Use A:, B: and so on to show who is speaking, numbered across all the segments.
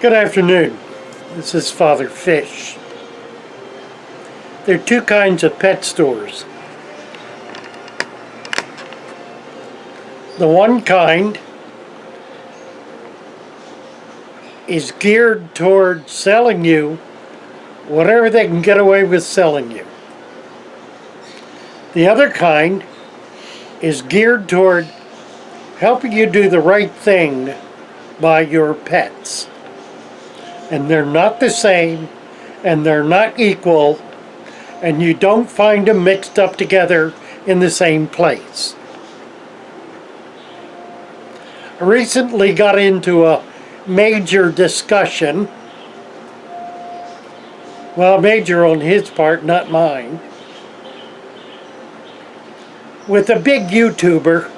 A: Good afternoon. This is Father Fish. There are two kinds of pet stores. The one kind is geared toward selling you whatever they can get away with selling you. The other kind is geared toward helping you do the right thing by your pets. And they're not the same, and they're not equal, and you don't find them mixed up together in the same place. I recently got into a major discussion, well, major on his part, not mine, with a big YouTuber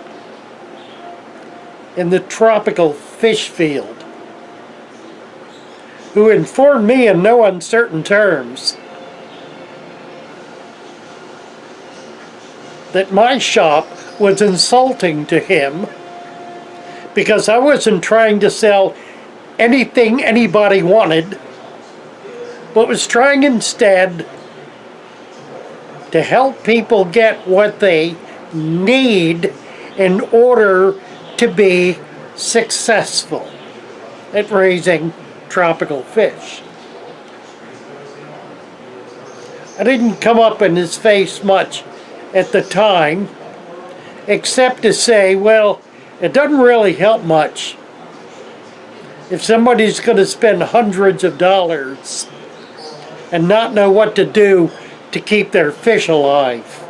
A: in the tropical fish field, who informed me in no uncertain terms that my shop was insulting to him because I wasn't trying to sell anything anybody wanted, but was trying instead to help people get what they need in order to be successful at raising tropical fish. I didn't come up in his face much at the time, except to say, well, it doesn't really help much if somebody's going to spend hundreds of dollars and not know what to do to keep their fish alive.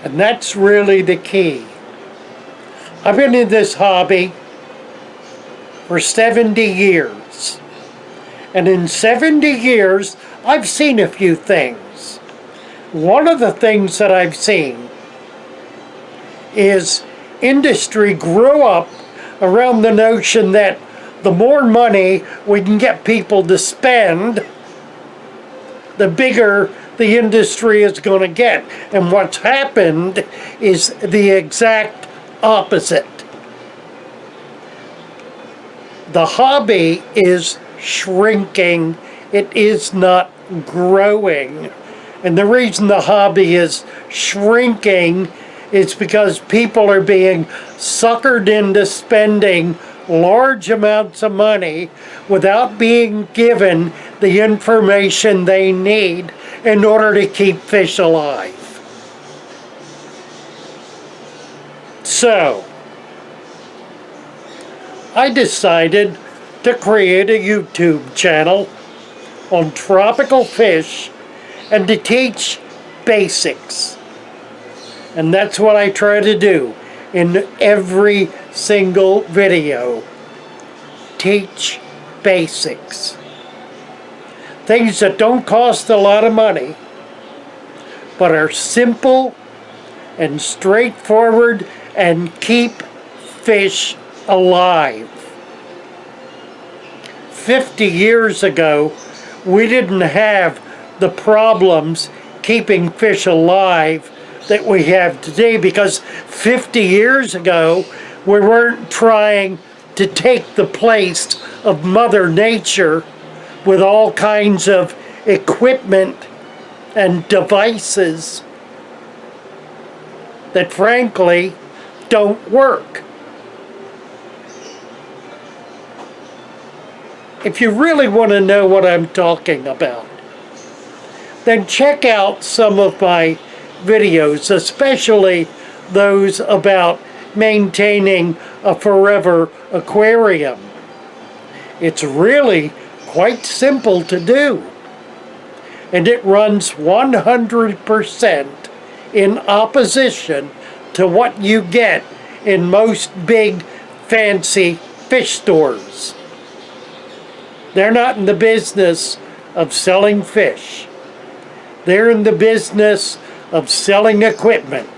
A: And that's really the key. I've been in this hobby for 70 years. And in 70 years, I've seen a few things. One of the things that I've seen is industry grew up around the notion that the more money we can get people to spend, the bigger the industry is going to get. And what's happened is the exact opposite. The hobby is shrinking. It is not growing. And the reason the hobby is shrinking is because people are being suckered into spending large amounts of money without being given the information they need in order to keep fish alive. So, I decided to create a YouTube channel on tropical fish and to teach basics. And that's what I try to do in every single video. Teach basics. Things that don't cost a lot of money, but are simple and straightforward and keep fish alive. 50 years ago, we didn't have the problems keeping fish alive that we have today, because 50 years ago, we weren't trying to take the place of Mother Nature with all kinds of equipment and devices that frankly don't work. If you really want to know what I'm talking about, then check out some of my videos, especially those about maintaining a forever aquarium. It's really quite simple to do, and it runs 100% in opposition to what you get in most big fancy fish stores. They're not in the business of selling fish. They're in the business of selling equipment.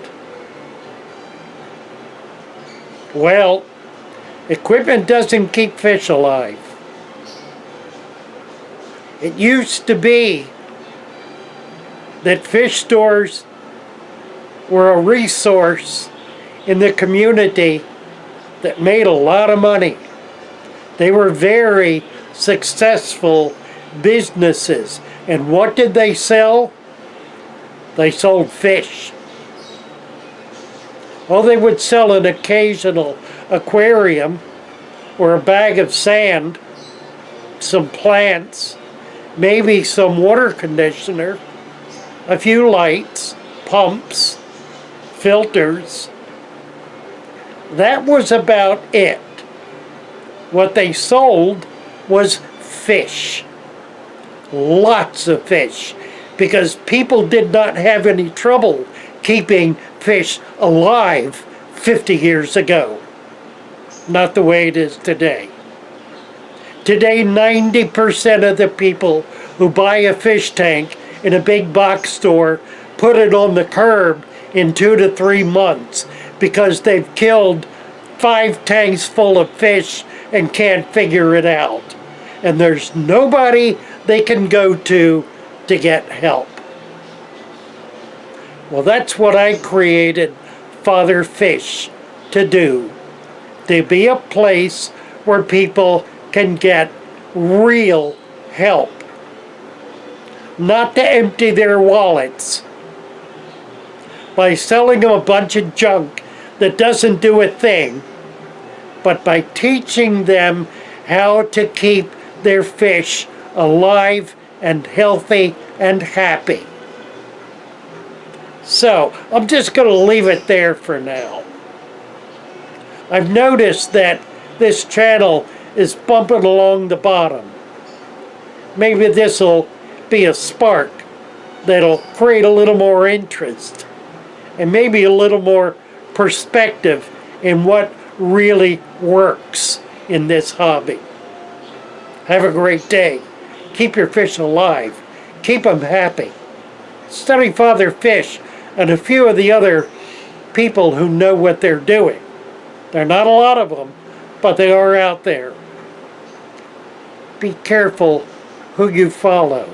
A: Well, equipment doesn't keep fish alive. It used to be that fish stores were a resource in the community that made a lot of money. They were very successful businesses. And what did they sell? They sold fish. Well, they would sell an occasional aquarium or a bag of sand, some plants, maybe some water conditioner, a few lights, pumps, filters. That was about it. What they sold was fish. Lots of fish. Because people did not have any trouble keeping fish alive 50 years ago. Not the way it is today. Today, 90% of the people who buy a fish tank in a big box store put it on the curb in 2 to 3 months because they've killed 5 tanks full of fish and can't figure it out. And there's nobody they can go to get help. Well, that's what I created Father Fish to do. To be a place where people can get real help. Not to empty their wallets by selling them a bunch of junk that doesn't do a thing, but by teaching them how to keep their fish alive and healthy and happy. So, I'm just going to leave it there for now. I've noticed that this channel is bumping along the bottom. Maybe this will be a spark that'll create a little more interest and maybe a little more perspective in what really works in this hobby. Have a great day. Keep your fish alive. Keep them happy. Study Father Fish and a few of the other people who know what they're doing. There are not a lot of them, but they are out there. Be careful who you follow.